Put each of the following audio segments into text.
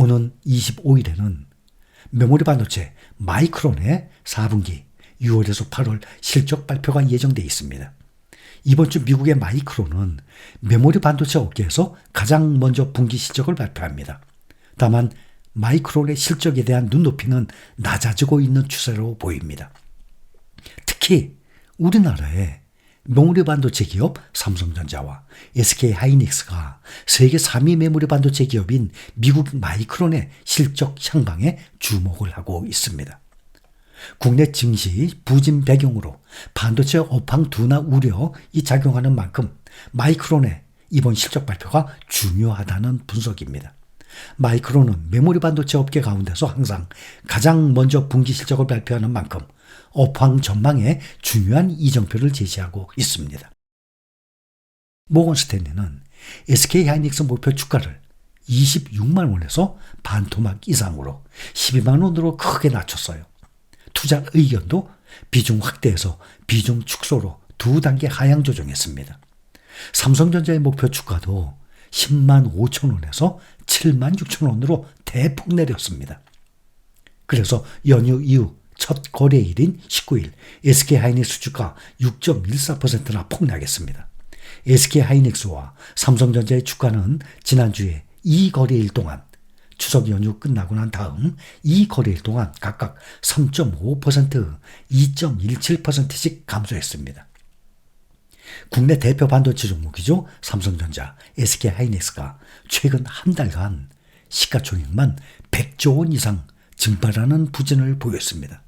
오는 25일에는 메모리 반도체 마이크론의 4분기 6월에서 8월 실적 발표가 예정되어 있습니다. 이번 주 미국의 마이크론은 메모리 반도체 업계에서 가장 먼저 분기 실적을 발표합니다. 다만 마이크론의 실적에 대한 눈높이는 낮아지고 있는 추세로 보입니다. 특히 우리나라의 메모리 반도체 기업 삼성전자와 SK하이닉스가 세계 3위 메모리 반도체 기업인 미국 마이크론의 실적 향방에 주목을 하고 있습니다. 국내 증시 부진 배경으로 반도체 업황 둔화 우려이 작용하는 만큼 마이크론의 이번 실적 발표가 중요하다는 분석입니다. 마이크론은 메모리 반도체 업계 가운데서 항상 가장 먼저 분기 실적을 발표하는 만큼 업황 전망에 중요한 이정표를 제시하고 있습니다. 모건 스탠리는 SK하이닉스 목표 주가를 26만 원에서 반토막 이상으로 12만 원으로 크게 낮췄어요. 투자 의견도 비중 확대에서 비중 축소로 2단계 하향 조정했습니다. 삼성전자의 목표 주가도 10만 5천 원에서 7만 6천 원으로 대폭 내렸습니다. 그래서 연휴 이후 첫 거래일인 19일 SK하이닉스 주가 6.14%나 폭락했습니다. SK하이닉스와 삼성전자의 주가는 지난주에 이 거래일 동안 추석 연휴 끝나고 난 다음 이 거래일 동안 각각 3.5%, 2.17%씩 감소했습니다. 국내 대표 반도체 종목이죠. 삼성전자, SK하이닉스가 최근 한 달간 시가총액만 100조 원 이상 증발하는 부진을 보였습니다.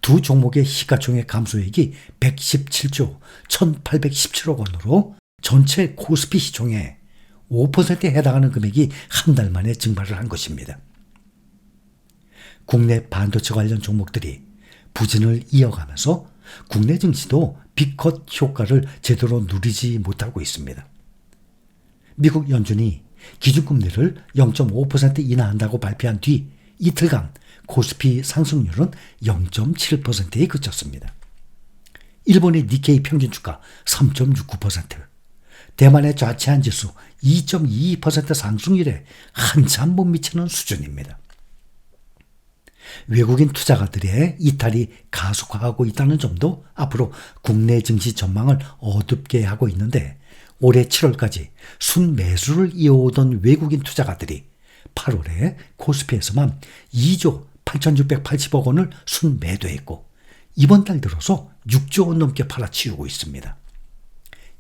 두 종목의 시가총액 감소액이 117조 1817억 원으로 전체 코스피 시총의 5%에 해당하는 금액이 한 달 만에 증발을 한 것입니다. 국내 반도체 관련 종목들이 부진을 이어가면서 국내 증시도 빅컷 효과를 제대로 누리지 못하고 있습니다. 미국 연준이 기준금리를 0.5% 인하한다고 발표한 뒤 이틀간 코스피 상승률은 0.7%에 그쳤습니다. 일본의 니케이 평균주가 3.69%, 대만의 좌치한 지수 2.22% 상승률에 한참 못 미치는 수준입니다. 외국인 투자가들의 이탈이 가속화하고 있다는 점도 앞으로 국내 증시 전망을 어둡게 하고 있는데 올해 7월까지 순매수를 이어오던 외국인 투자가들이 8월에 코스피에서만 2조 8,680억 원을 순매도했고 이번 달 들어서 6조 원 넘게 팔아치우고 있습니다.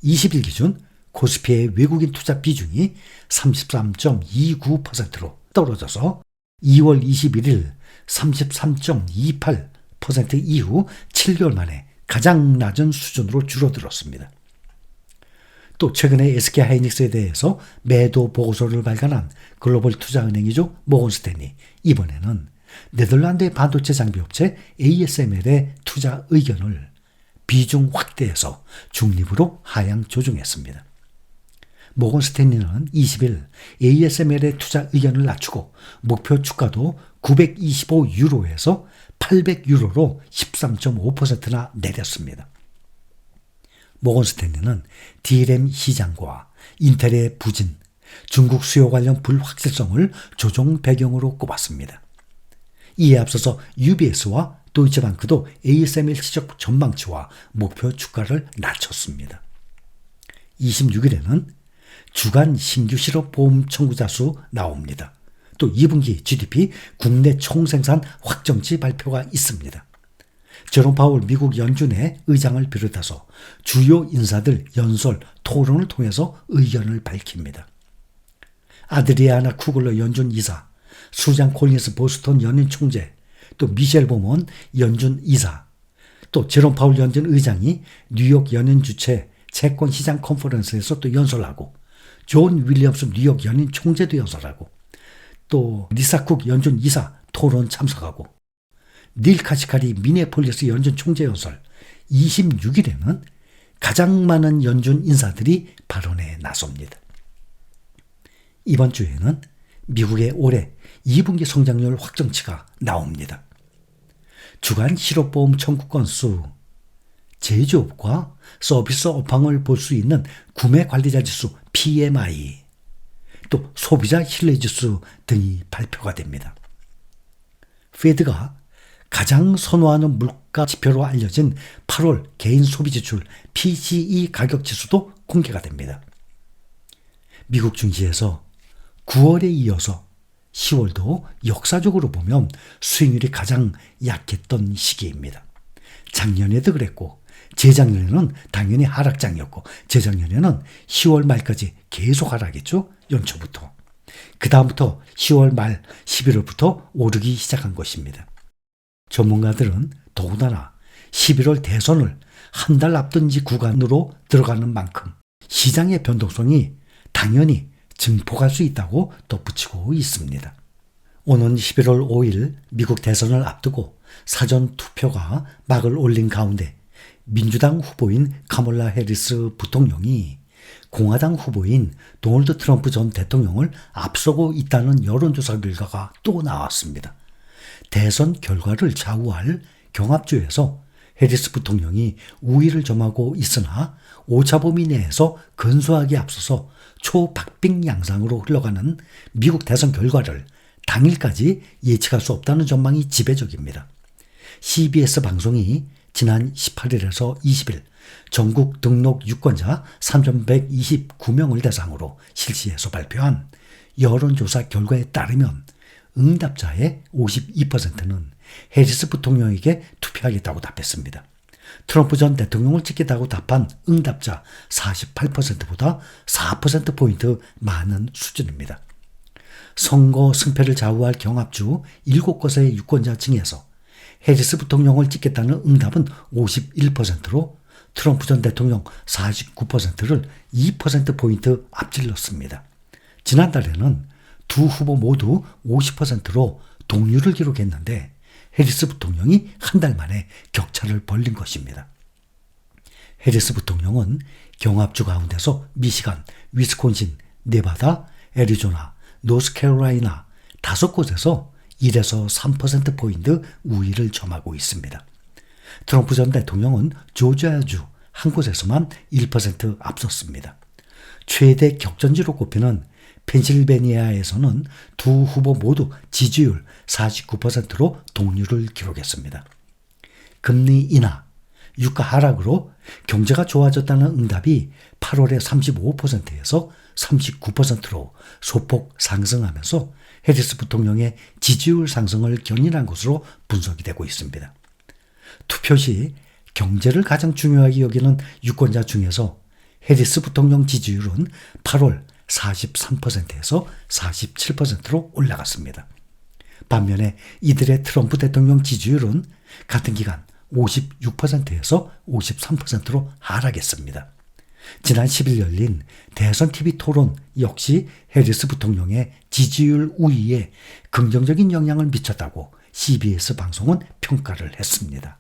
20일 기준 코스피의 외국인 투자 비중이 33.29%로 떨어져서 2월 21일 33.28% 이후 7개월 만에 가장 낮은 수준으로 줄어들었습니다. 또 최근에 SK하이닉스에 대해서 매도 보고서를 발간한 글로벌 투자은행이죠. 모건 스탠리 이번에는 네덜란드의 반도체 장비업체 ASML의 투자 의견을 비중 확대해서 중립으로 하향 조정했습니다. 모건 스탠리는 20일 ASML의 투자 의견을 낮추고 목표 주가도 925유로에서 800유로로 13.5%나 내렸습니다. 모건 스탠리는 DRAM 시장과 인텔의 부진, 중국 수요 관련 불확실성을 조정 배경으로 꼽았습니다. 이에 앞서서 UBS와 도이치방크도 ASML 실적 전망치와 목표 주가를 낮췄습니다. 26일에는 주간 신규 실업 보험 청구자 수 나옵니다. 또 2분기 GDP 국내 총생산 확정치 발표가 있습니다. 제롬 파월 미국 연준의 의장을 비롯해서 주요 인사들 연설, 토론을 통해서 의견을 밝힙니다. 아드리아나 쿠글러 연준 이사, 수잔 콜린스 보스턴 연인 총재, 또 미셸 보먼 연준 이사, 또 제롬 파월 연준 의장이 뉴욕 연인 주최 채권시장 컨퍼런스에서 또 연설하고 존 윌리엄스 뉴욕 연인 총재도 연설하고 또 리사 쿡 연준 이사 토론 참석하고 닐 카시카리 미네폴리스 연준 총재 연설 26일에는 가장 많은 연준 인사들이 발언에 나섭니다. 이번 주에는 미국의 올해 2분기 성장률 확정치가 나옵니다. 주간 실업보험 청구 건수, 제조업과 서비스 업황을 볼 수 있는 구매관리자 지수 PMI, 또 소비자 신뢰지수 등이 발표가 됩니다. 페드가 가장 선호하는 물가 지표로 알려진 8월 개인 소비지출 PCE 가격 지수도 공개가 됩니다. 미국 증시에서 9월에 이어서 10월도 역사적으로 보면 수익률이 가장 약했던 시기입니다. 작년에도 그랬고 재작년에는 당연히 하락장이었고 재작년에는 10월 말까지 계속 하락했죠. 연초부터. 그 다음부터 10월 말 11월부터 오르기 시작한 것입니다. 전문가들은 더군다나 11월 대선을 한 달 앞둔 지 구간으로 들어가는 만큼 시장의 변동성이 당연히 증폭할 수 있다고 덧붙이고 있습니다. 오는 11월 5일 미국 대선을 앞두고 사전 투표가 막을 올린 가운데 민주당 후보인 카멀라 해리스 부통령이 공화당 후보인 도널드 트럼프 전 대통령을 앞서고 있다는 여론조사 결과가 또 나왔습니다. 대선 결과를 좌우할 경합주에서 해리스 부통령이 우위를 점하고 있으나 오차범위 내에서 근소하게 앞서서 초박빙 양상으로 흘러가는 미국 대선 결과를 당일까지 예측할 수 없다는 전망이 지배적입니다. CBS 방송이 지난 18일에서 20일 전국 등록 유권자 3,129명을 대상으로 실시해서 발표한 여론조사 결과에 따르면 응답자의 52%는 해리스 부통령에게 투표하겠다고 답했습니다. 트럼프 전 대통령을 찍겠다고 답한 응답자 48%보다 4%포인트 많은 수준입니다. 선거 승패를 좌우할 경합주 7곳의 유권자 중에서 해리스 부통령을 찍겠다는 응답은 51%로 트럼프 전 대통령 49%를 2%포인트 앞질렀습니다. 지난달에는 두 후보 모두 50%로 동률을 기록했는데 해리스 부통령이 한 달 만에 격차를 벌린 것입니다. 해리스 부통령은 경합주 가운데서 미시간, 위스콘신, 네바다, 애리조나, 노스캐롤라이나 5곳에서 1에서 3%포인트 우위를 점하고 있습니다. 트럼프 전 대통령은 조지아주 한 곳에서만 1% 앞섰습니다. 최대 격전지로 꼽히는 펜실베니아에서는 두 후보 모두 지지율 49%로 동률을 기록했습니다. 금리 인하, 유가 하락으로 경제가 좋아졌다는 응답이 8월에 35%에서 39%로 소폭 상승하면서 해리스 부통령의 지지율 상승을 견인한 것으로 분석이 되고 있습니다. 투표 시 경제를 가장 중요하게 여기는 유권자 중에서 해리스 부통령 지지율은 8월 43%에서 47%로 올라갔습니다. 반면에 이들의 트럼프 대통령 지지율은 같은 기간 56%에서 53%로 하락했습니다. 지난 10일 열린 대선 TV 토론 역시 해리스 부통령의 지지율 우위에 긍정적인 영향을 미쳤다고 CBS 방송은 평가를 했습니다.